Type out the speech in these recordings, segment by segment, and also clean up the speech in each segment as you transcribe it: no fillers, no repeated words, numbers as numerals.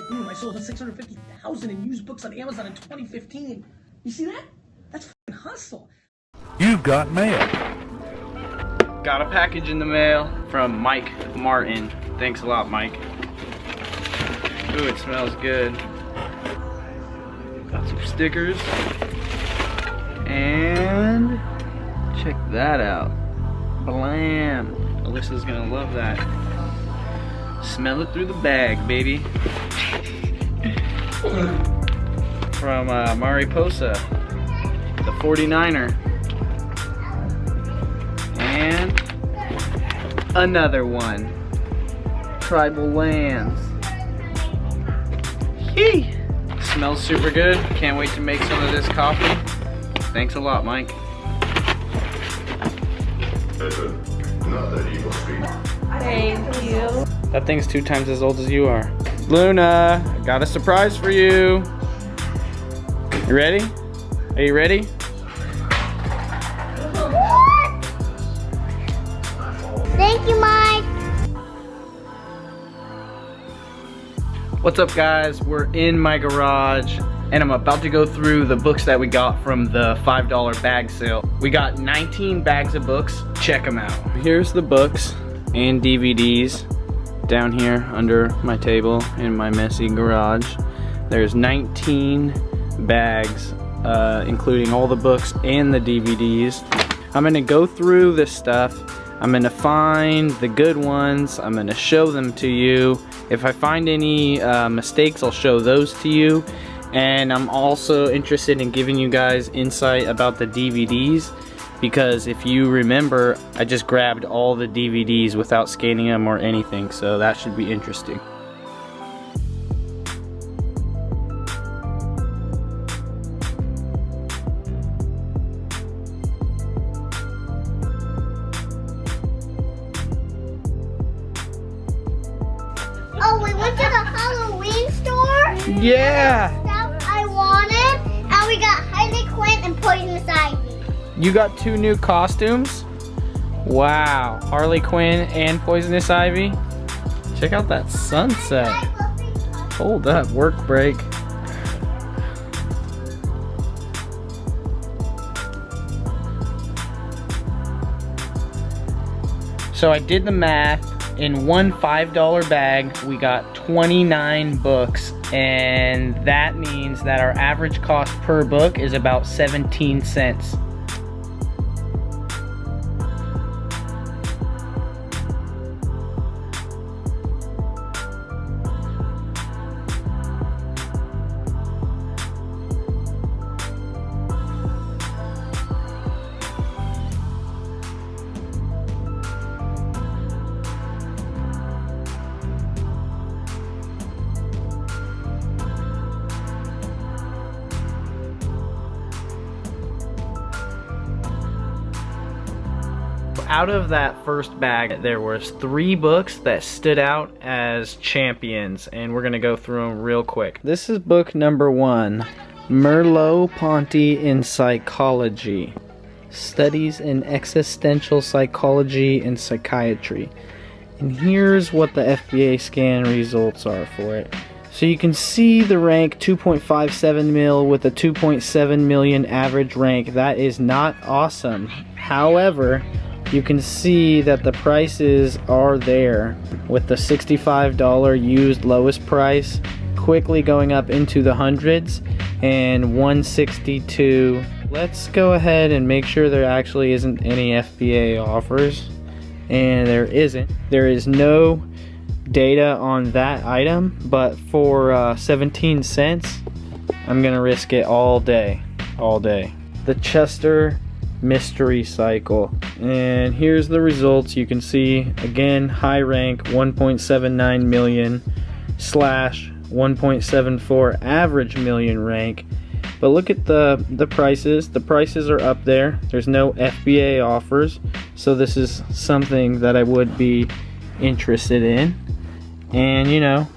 Boom, I sold 650,000 in used books on Amazon in 2015. You see that? That's fucking hustle. You've got mail. Got a package in the mail from Mike Martin. Thanks a lot, Mike. Ooh, it smells good. Got some stickers. And check that out. Blam. Alyssa's gonna love that. Smell it through the bag, baby. From Mariposa, the 49er. And another one. Tribal Lands. Yee! Smells super good. Can't wait to make some of this coffee. Thanks a lot, Mike. Thank you. That thing's 2 times as old as you are. Luna, I got a surprise for you. You ready? Are you ready? Thank you, Mike. What's up, guys? We're in my garage and I'm about to go through the books that we got from the $5 bag sale. We got 19 bags of books. Check them out. Here's the books and DVDs down here under my table in my messy garage. There's 19 bags, including all the books and the DVDs. I'm gonna go through this stuff. I'm gonna find the good ones. I'm gonna show them to you. If I find any mistakes, I'll show those to you. And I'm also interested in giving you guys insight about the DVDs, because if you remember, I just grabbed all the DVDs without scanning them or anything, so that should be interesting. Oh, we went to the Halloween store. Yeah! Stuff I wanted, and we got Harley Quinn and Poisonous Ivy. You got 2 new costumes? Wow, Harley Quinn and Poisonous Ivy. Check out that sunset. Hold up, work break. So I did the math. In one $5 bag, we got 29 books, and that means that our average cost per book is about 17 cents. Out of that first bag, there was 3 books that stood out as champions, and we're gonna go through them real quick. This is book number 1, Merleau-Ponty in Psychology, Studies in Existential Psychology and Psychiatry. And here's what the FBA scan results are for it. So you can see the rank 2.57 mil with a 2.7 million average rank. That is not awesome. However, you can see that the prices are there, with the $65 used lowest price quickly going up into the hundreds, and $162. Let's go ahead and make sure there actually isn't any FBA offers, and there isn't. There is no data on that item, but for 17 cents, I'm gonna risk it all day. The Chester Mystery Cycle, and here's the results. You can see again, high rank 1.79 million slash 1.74 average million rank. But look at the prices. The prices are up there. There's no FBA offers, so this is something that I would be interested in. And you know,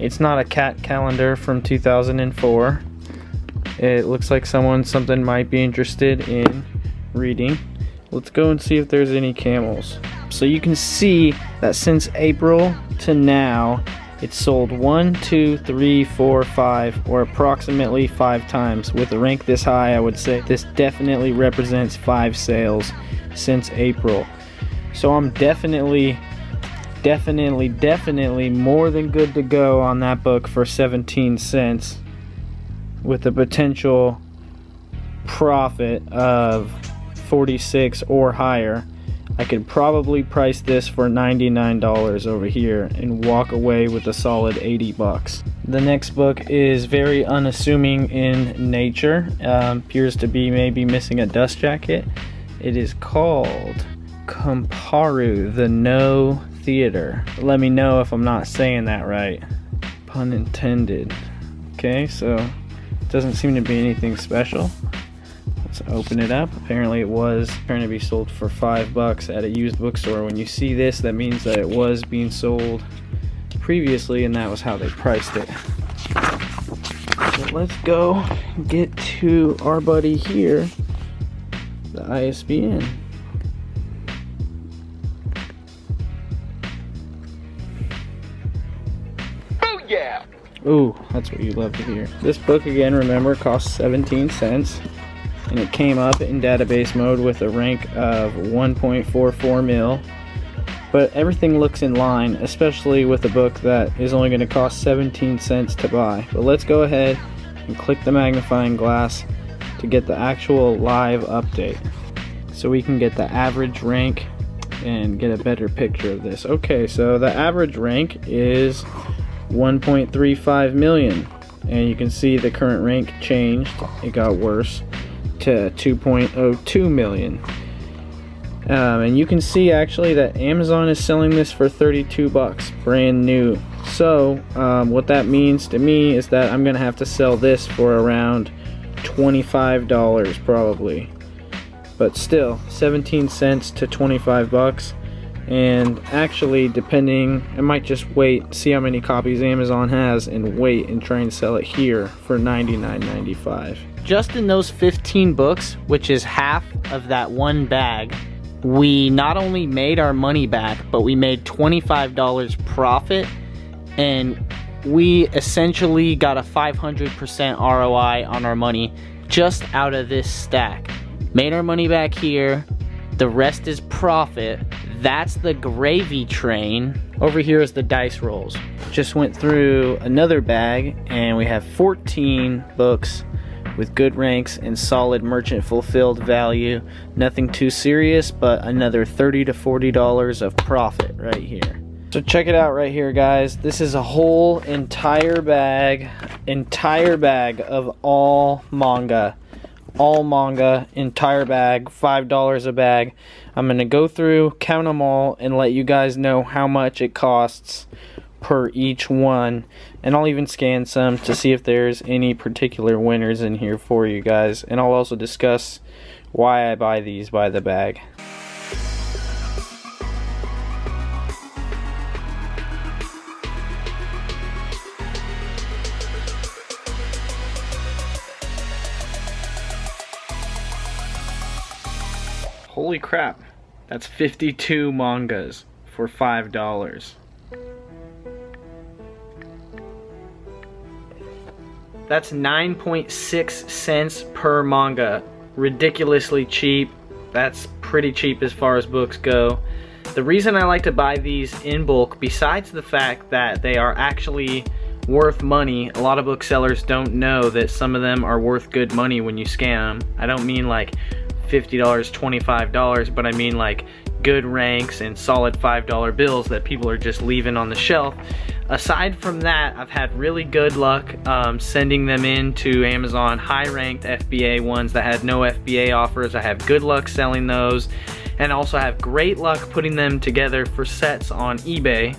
it's not a cat calendar from 2004. It looks like something might be interested in reading. Let's go and see if there's any camels. So you can see that since April to now, It's sold 1, 2, 3, 4, 5, or approximately 5 times. With a rank this high, I would say this definitely represents 5 sales since April. So I'm definitely more than good to go on that book for 17 cents with a potential profit of 46 or higher. I could probably price this for $99 over here and walk away with a solid 80 bucks. The next book is very unassuming in nature. Appears to be maybe missing a dust jacket. It is called Komparu, the No Theater. Let me know if I'm not saying that right. Pun intended. Okay, so it doesn't seem to be anything special. Let's open it up. Apparently it was trying to be sold for $5 at a used bookstore. When you see this, that means that it was being sold previously and that was how they priced it. So let's go get to our buddy here, the ISBN. Oh yeah! Ooh, that's what you love to hear. This book, again, remember, cost 17 cents. And it came up in database mode with a rank of 1.44 mil. But everything looks in line, especially with a book that is only going to cost 17 cents to buy. But let's go ahead and click the magnifying glass to get the actual live update, so we can get the average rank and get a better picture of this. Okay, so the average rank is 1.35 million. And you can see the current rank changed. It got worse to 2.02 million. And you can see actually that Amazon is selling this for 32 bucks, brand new. So what that means to me is that I'm gonna have to sell this for around $25 probably. But still, 17 cents to 25 bucks. And actually, depending, I might just wait, see how many copies Amazon has, and wait and try and sell it here for $99.95. Just in those 15 books, which is half of that one bag, we not only made our money back, but we made $25 profit, and we essentially got a 500% ROI on our money just out of this stack. Made our money back here, the rest is profit. That's the gravy train. Over here is the dice rolls. Just went through another bag and we have 14 books with good ranks and solid merchant fulfilled value. Nothing too serious, but another $30 to $40 of profit right here. So check it out right here, guys. This is a whole entire bag of all manga. All manga, entire bag, $5 a bag. I'm gonna go through, count them all, and let you guys know how much it costs per each one. And I'll even scan some to see if there's any particular winners in here for you guys. And I'll also discuss why I buy these by the bag. Holy crap, that's 52 mangas for $5. That's 9.6 cents per manga. Ridiculously cheap. That's pretty cheap as far as books go. The reason I like to buy these in bulk, besides the fact that they are actually worth money, a lot of booksellers don't know that some of them are worth good money when you scan them. I don't mean like $50, $25, but I mean like good ranks and solid $5 bills that people are just leaving on the shelf. Aside from that, I've had really good luck sending them in to Amazon, high-ranked FBA ones that had no FBA offers. I have good luck selling those, and also have great luck putting them together for sets on eBay,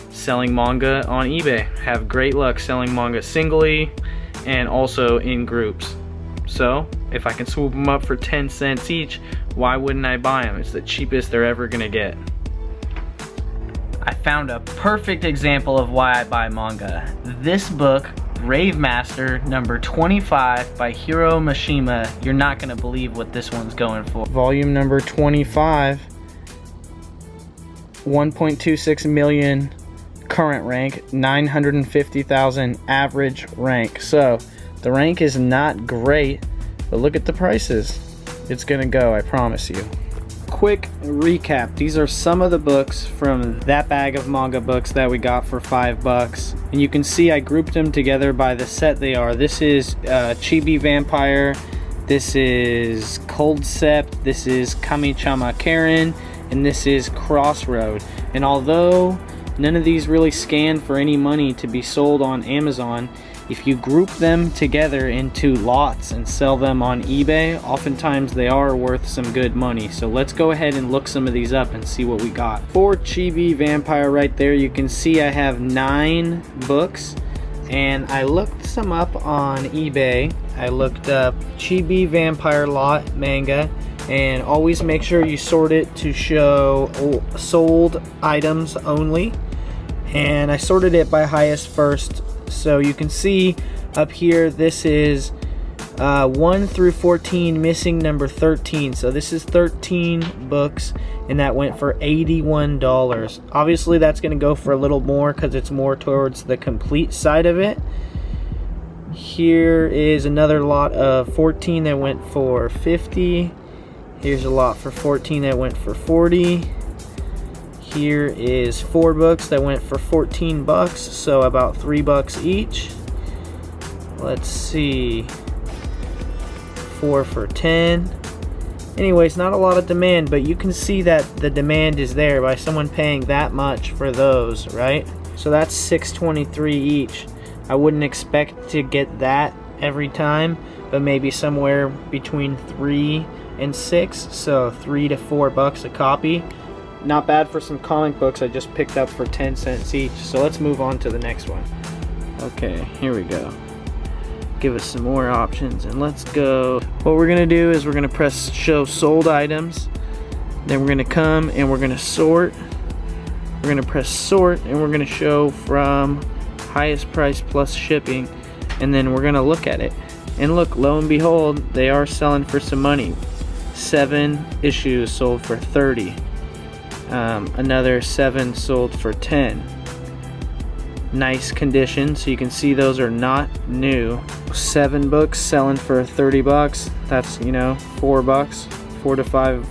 selling manga on eBay. Have great luck selling manga singly and also in groups. So if I can swoop them up for 10 cents each, why wouldn't I buy them? It's the cheapest they're ever gonna get. I found a perfect example of why I buy manga. This book, Rave Master number 25 by Hiro Mishima. You're not gonna believe what this one's going for. Volume number 25, 1.26 million current rank, 950,000 average rank. So the rank is not great, but look at the prices. It's gonna go, I promise you. Quick recap, these are some of the books from that bag of manga books that we got for $5, and you can see I grouped them together by the set they are. This is Chibi Vampire, this is Cold Sept, this is Kamichama Karen, and this is Crossroad. And although none of these really scan for any money to be sold on Amazon, if you group them together into lots and sell them on eBay, oftentimes they are worth some good money. So let's go ahead and look some of these up and see what we got. For Chibi Vampire right there, you can see I have 9 books, and I looked some up on eBay. I looked up Chibi Vampire lot manga, and always make sure you sort it to show sold items only. And I sorted it by highest first. So you can see up here, this is 1 through 14, missing number 13. So this is 13 books, and that went for $81. Obviously that's going to go for a little more because it's more towards the complete side of it. Here is another lot of 14 that went for $50. Here's a lot for 14 that went for $40. Here is 4 books that went for $14, so about $3 each. Let's see, 4 for $10. Anyways, not a lot of demand, but you can see that the demand is there by someone paying that much for those, right? So that's $6.23 each. I wouldn't expect to get that every time, but maybe somewhere between 3 and 6, so $3 to $4 a copy. Not bad for some comic books I just picked up for 10 cents each. So let's move on to the next one. Okay, here we go. Give us some more options, and let's go. What we're gonna do is we're gonna press show sold items. Then we're gonna come and we're gonna sort. We're gonna press sort, and we're gonna show from highest price plus shipping, and then we're gonna look at it. And look, lo and behold, they are selling for some money. 7 issues sold for $30. Another 7 sold for $10. Nice condition, so you can see those are not new. 7 books selling for $30. That's, you know, $4, $4 to $5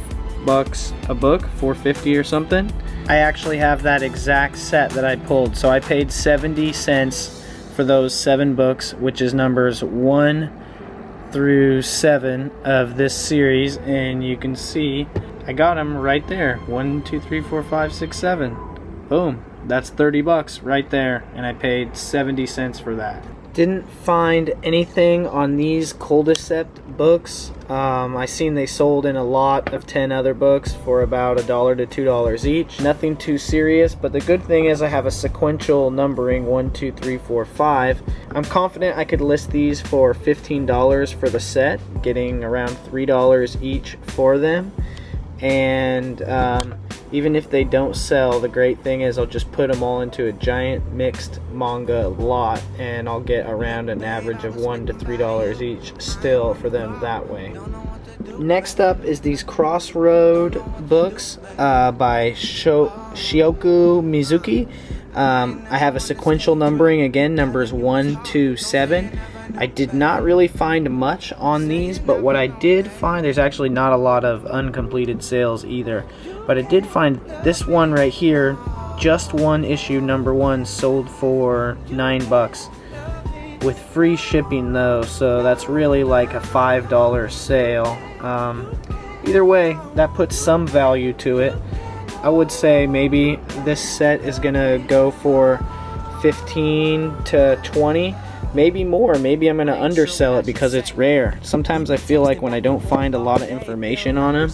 a book, $4.50 or something. I actually have that exact set that I pulled, so I paid 70 cents for those 7 books, which is numbers 1 through 7 of this series, and you can see I got them right there. 1, 2, 3, 4, 5, 6, 7. Boom. That's $30 right there, and I paid 70 cents for that. Didn't find anything on these Cold Sept books. I seen they sold in a lot of 10 other books for about $1 to $2 each. Nothing too serious, but the good thing is I have a sequential numbering 1, 2, 3, 4, 5. I'm confident I could list these for $15 for the set, getting around $3 each for them. And even if they don't sell, the great thing is I'll just put them all into a giant mixed manga lot, and I'll get around an average of $1 to $3 each still for them that way. Next up is these Crossroad books by Shioku Mizuki. I have a sequential numbering, again, numbers 1 to 7. I did not really find much on these, but what I did find, there's actually not a lot of uncompleted sales either, but I did find this one right here, just one issue, number 1, sold for $9 with free shipping though, so that's really like a $5 sale. Either way, that puts some value to it. I would say maybe this set is gonna go for 15 to 20. Maybe more. Maybe I'm going to undersell it because it's rare. Sometimes I feel like when I don't find a lot of information on them,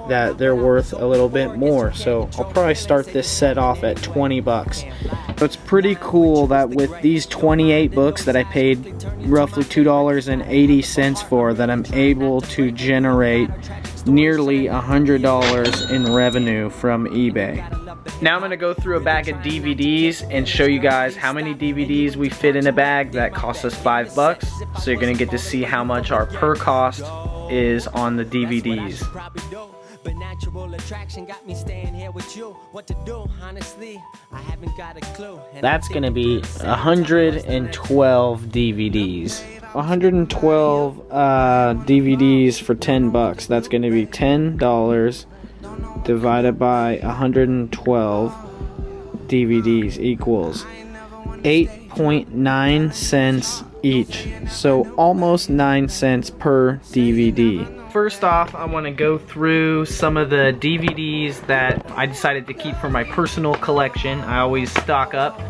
that they're worth a little bit more. So I'll probably start this set off at $20. So it's pretty cool that with these 28 books that I paid roughly $2.80 for, that I'm able to generate nearly $100 in revenue from eBay. Now I'm going to go through a bag of DVDs and show you guys how many DVDs we fit in a bag that cost us $5. So you're going to get to see how much our per cost is on the DVDs. but natural attraction got me staying here with you. What to do? Honestly, I haven't got a clue. That's gonna be 112 DVDs. 112 DVDs for $10. That's gonna be $10 divided by 112 DVDs equals 8.9 cents each. So almost 9 cents per DVD. First off, I want to go through some of the DVDs that I decided to keep for my personal collection. I always stock up.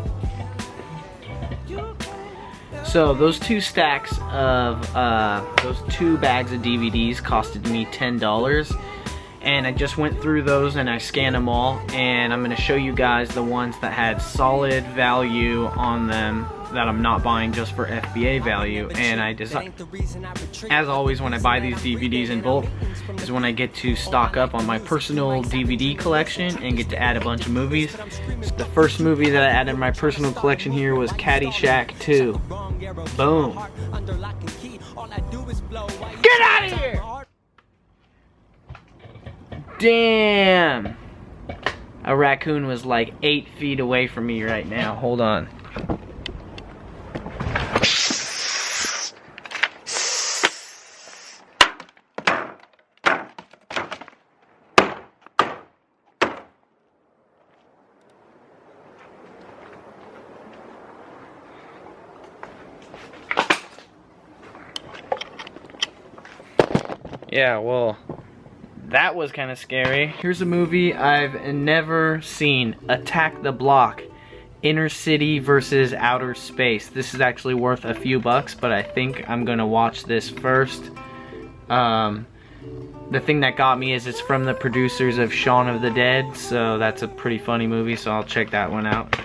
So those two stacks of, those 2 bags of DVDs costed me $10. And I just went through those and I scanned them all, and I'm going to show you guys the ones that had solid value on them that I'm not buying just for FBA value. And I decided, as always when I buy these DVDs in bulk, is when I get to stock up on my personal DVD collection and get to add a bunch of movies. So the first movie that I added to my personal collection here was Caddyshack 2. Boom. Get out of here! Damn! A raccoon was like 8 feet away from me right now. Hold on. Yeah, well, that was kind of scary. Here's a movie I've never seen. Attack the Block. Inner City versus Outer Space. This is actually worth a few bucks, but I think I'm gonna watch this first. The thing that got me is it's from the producers of Shaun of the Dead, so that's a pretty funny movie, so I'll check that one out.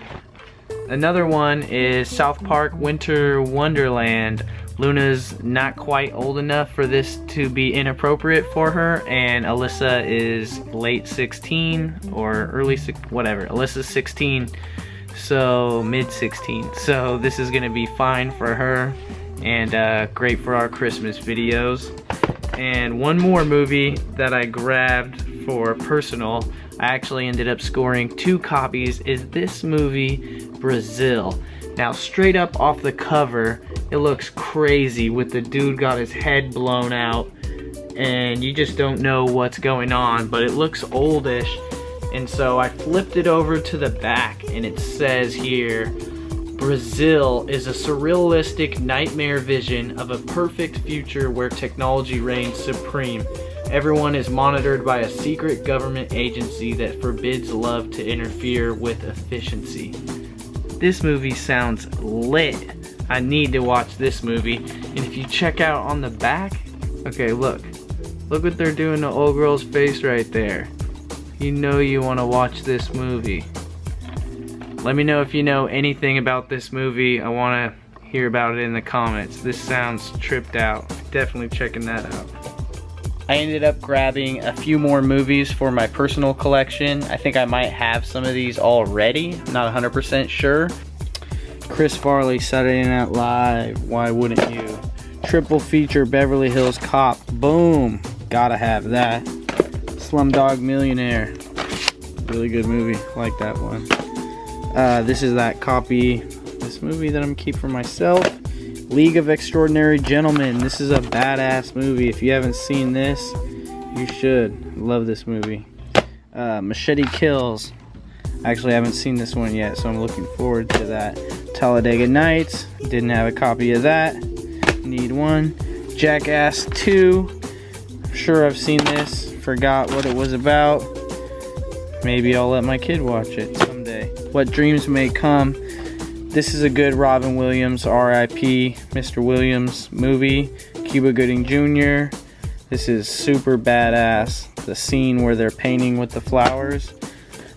Another one is South Park Winter Wonderland. Luna's not quite old enough for this to be inappropriate for her, and Alyssa is late 16 or early whatever. Alyssa's 16, so mid 16. So this is gonna be fine for her and great for our Christmas videos. And one more movie that I grabbed for personal, I actually ended up scoring 2 copies, is this movie Brazil. Now straight up off the cover, it looks crazy with the dude got his head blown out and you just don't know what's going on, but it looks oldish. And so I flipped it over to the back and it says here, Brazil is a surrealistic nightmare vision of a perfect future where technology reigns supreme. Everyone is monitored by a secret government agency that forbids love to interfere with efficiency. This movie sounds lit. I need to watch this movie. And if you check out on the back, okay, look what they're doing to old girl's face right there. You know you want to watch this movie. Let me know if you know anything about this movie. I want to hear about it in the comments. This sounds tripped out. Definitely checking that out. I ended up grabbing a few more movies for my personal collection. I think I might have some of these already. Not 100% sure. Chris Farley, Saturday Night Live. Why wouldn't you? Triple feature, Beverly Hills Cop. Boom. Gotta have that. Slumdog Millionaire. Really good movie. Like that one. This is that copy. This movie that I'm keeping for myself. League of Extraordinary Gentlemen. This is a badass movie. If you haven't seen this, you should. Love this movie. Machete Kills. Actually, I haven't seen this one yet, so I'm looking forward to that. Talladega Nights. Didn't have a copy of that. Need one. Jackass 2. I'm sure I've seen this. Forgot what it was about. Maybe I'll let my kid watch it someday. What Dreams May Come. This is a good Robin Williams, R.I.P. Mr. Williams movie. Cuba Gooding Jr. This is super badass. The scene where they're painting with the flowers.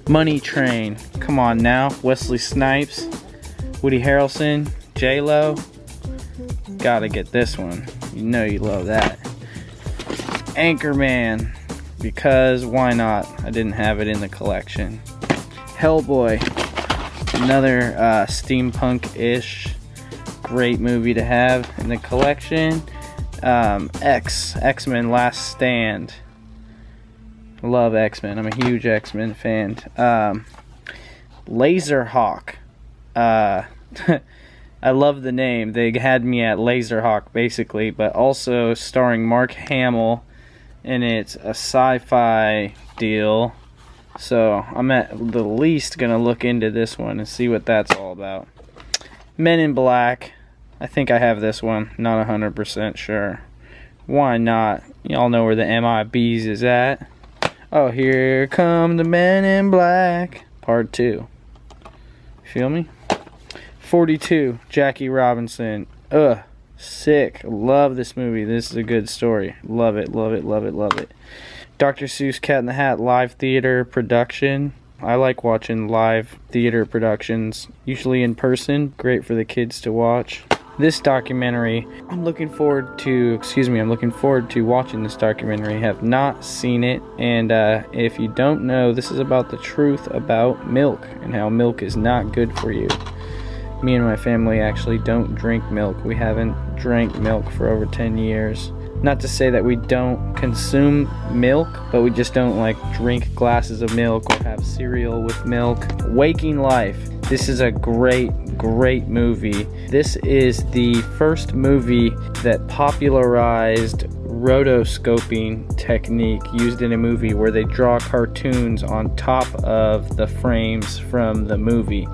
Money Train. Come on now. Wesley Snipes. Woody Harrelson. J-Lo. Gotta get this one. You know you love that. Anchorman. Because why not? I didn't have it in the collection. Hellboy. Another steampunk-ish great movie to have in the collection. X-Men Last Stand. Love X-Men. I'm a huge X-Men fan. Laserhawk. I love the name. They had me at Laserhawk, basically, but also starring Mark Hamill, and it's a sci-fi deal. So I'm at the least gonna look into this one and see what that's all about. Men in Black. I think I have this one. Not 100% sure. Why not? Y'all know where the MIBs is at. Oh, here come the Men in Black. Part 2. Feel me? 42. Jackie Robinson. Ugh. Sick. Love this movie. This is a good story. Love it, love it, love it, love it. Dr. Seuss Cat in the Hat live theater production. I like watching live theater productions, usually in person. Great for the kids to watch. This documentary, I'm looking forward to watching this documentary. Have not seen it, and if you don't know, this is about the truth about milk and how milk is not good for you. Me and my family actually don't drink milk. We haven't drank milk for over 10 years. Not to say that we don't consume milk, but we just don't like drink glasses of milk or have cereal with milk. Waking Life. This is a great movie. This is the first movie that popularized rotoscoping technique used in a movie, where they draw cartoons on top of the frames from the movie.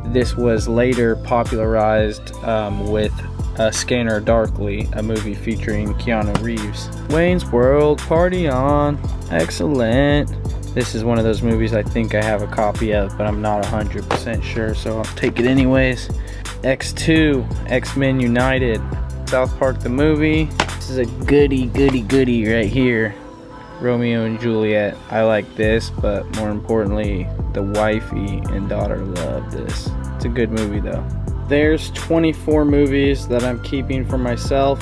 This was later popularized with Scanner Darkly, a movie featuring Keanu Reeves. Wayne's World, Party On. Excellent. This is one of those movies I think I have a copy of, but I'm not 100% sure, so I'll take it anyways. X2, X-Men United. South Park the movie. This is a goody right here. Romeo and Juliet. I like this, but more importantly, the wifey and daughter love this. It's a good movie though. There's 24 movies that I'm keeping for myself,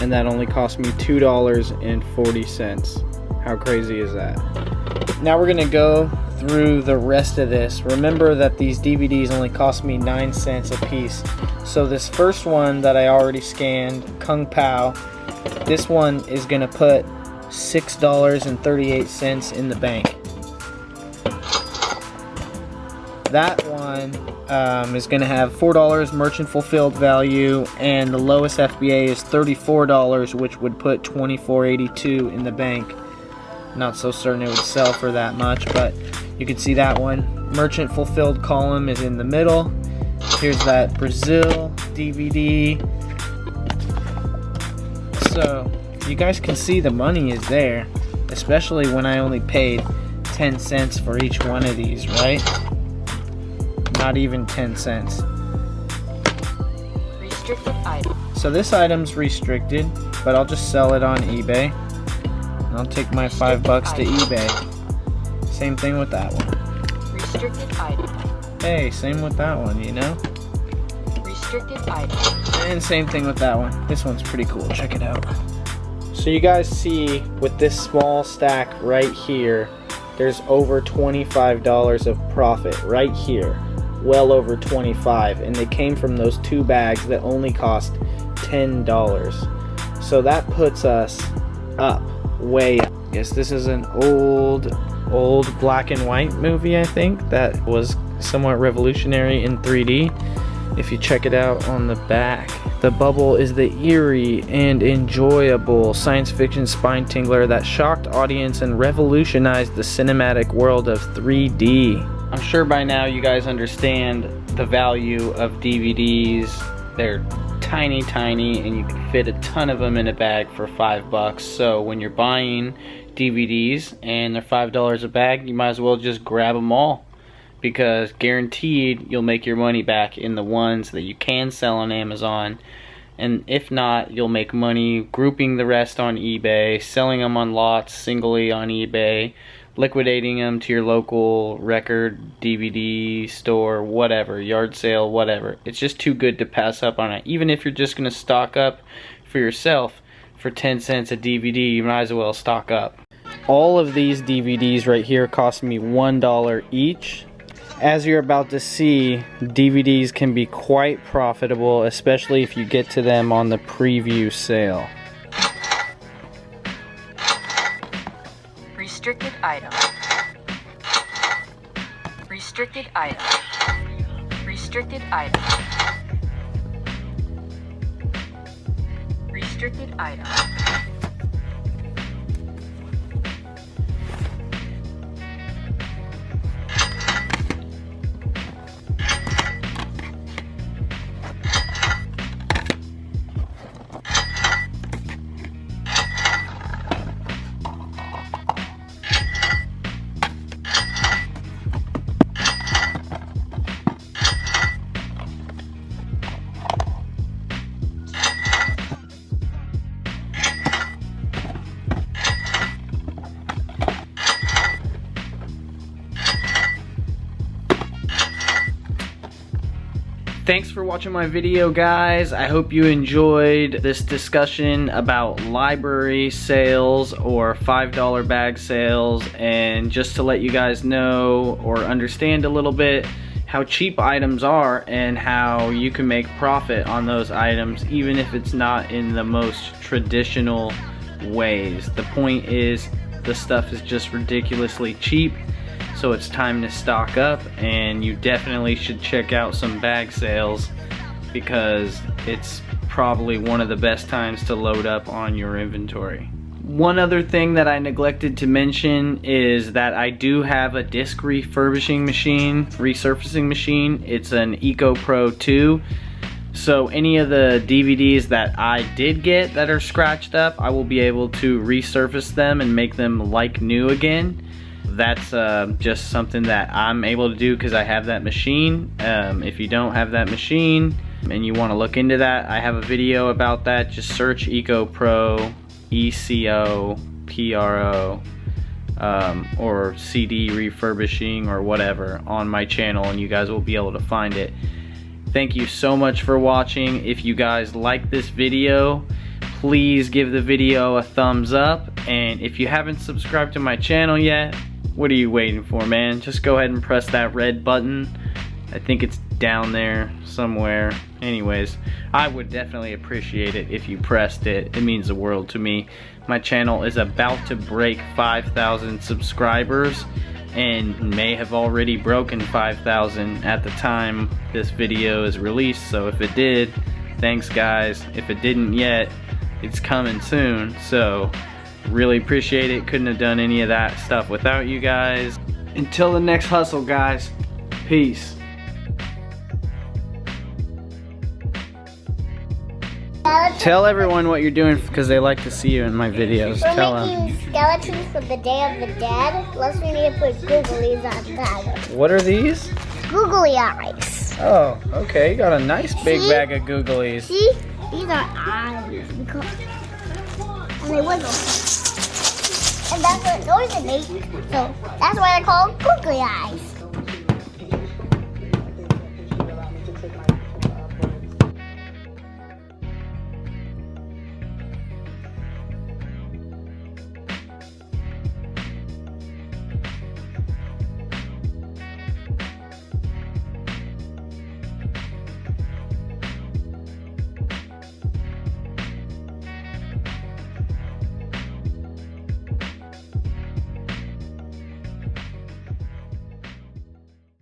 and that only cost me $2.40. How crazy is that? Now we're gonna go through the rest of this. Remember that these DVDs only cost me 9 cents a piece. So this first one that I already scanned, Kung Pao, this one is gonna put $6.38 in the bank. That one is going to have $4 merchant fulfilled value, and the lowest FBA is $34, which would put $24.82 in the bank. Not so certain it would sell for that much, but you can see that one. Merchant fulfilled column is in the middle. Here's that Brazil DVD. So you guys can see the money is there, especially when I only paid 10 cents for each one of these, right? Not even 10 cents. Restricted item. So this item's restricted, but I'll just sell it on eBay. And I'll take my $5 to eBay. Same thing with that one. Restricted item. Hey, same with that one, you know? Restricted item. And same thing with that one. This one's pretty cool. Check it out. So you guys see with this small stack right here, there's over $25 of profit right here. Well over 25, and they came from those 2 bags that only cost $10. So that puts us up, way up. Yes, this is an old black and white movie, I think, that was somewhat revolutionary in 3D. If you check it out on the back, the bubble is the eerie and enjoyable science fiction spine tingler that shocked audience and revolutionized the cinematic world of 3D. I'm sure by now you guys understand the value of DVDs. They're tiny, and you can fit a ton of them in a bag for $5. So when you're buying DVDs and they're $5 a bag, you might as well just grab them all, because guaranteed you'll make your money back in the ones that you can sell on Amazon. And if not, you'll make money grouping the rest on eBay, selling them on lots singly on eBay, liquidating them to your local record, DVD store, whatever, yard sale, whatever. It's just too good to pass up on it. Even if you're just going to stock up for yourself for 10 cents a DVD, you might as well stock up. All of these DVDs right here cost me $1 each. As you're about to see, DVDs can be quite profitable, especially if you get to them on the preview sale. Restricted item. Restricted item. Restricted item. Restricted item. Thanks for watching my video, guys. I hope you enjoyed this discussion about library sales or $5 bag sales, and just to let you guys know or understand a little bit how cheap items are and how you can make profit on those items even if it's not in the most traditional ways. The point is, the stuff is just ridiculously cheap. So it's time to stock up, and you definitely should check out some bag sales because it's probably one of the best times to load up on your inventory. One other thing that I neglected to mention is that I do have a disc resurfacing machine. It's an EcoPro 2. So any of the DVDs that I did get that are scratched up, I will be able to resurface them and make them like new again. That's just something that I'm able to do because I have that machine. If you don't have that machine and you want to look into that, I have a video about that. Just search EcoPro, EcoPro, or CD refurbishing or whatever on my channel, and you guys will be able to find it. Thank you so much for watching. If you guys like this video, please give the video a thumbs up, and if you haven't subscribed to my channel yet, what are you waiting for, man? Just go ahead and press that red button. I think it's down there somewhere. Anyways, I would definitely appreciate it if you pressed it. It means the world to me. My channel is about to break 5,000 subscribers and may have already broken 5,000 at the time this video is released. So if it did, thanks guys. If it didn't yet, it's coming soon. So really appreciate it. Couldn't have done any of that stuff without you guys. Until the next hustle, guys. Peace. Tell everyone what you're doing because they like to see you in my videos. We're Tell them. making skeletons for the Day of the Dead. Plus we need to put googlies on that. What are these? Googly eyes. Oh, okay. You got a nice big See? bag of googlies. See? These are eyes. And they wiggle. And that's what noise they make. So that's why they're called googly eyes.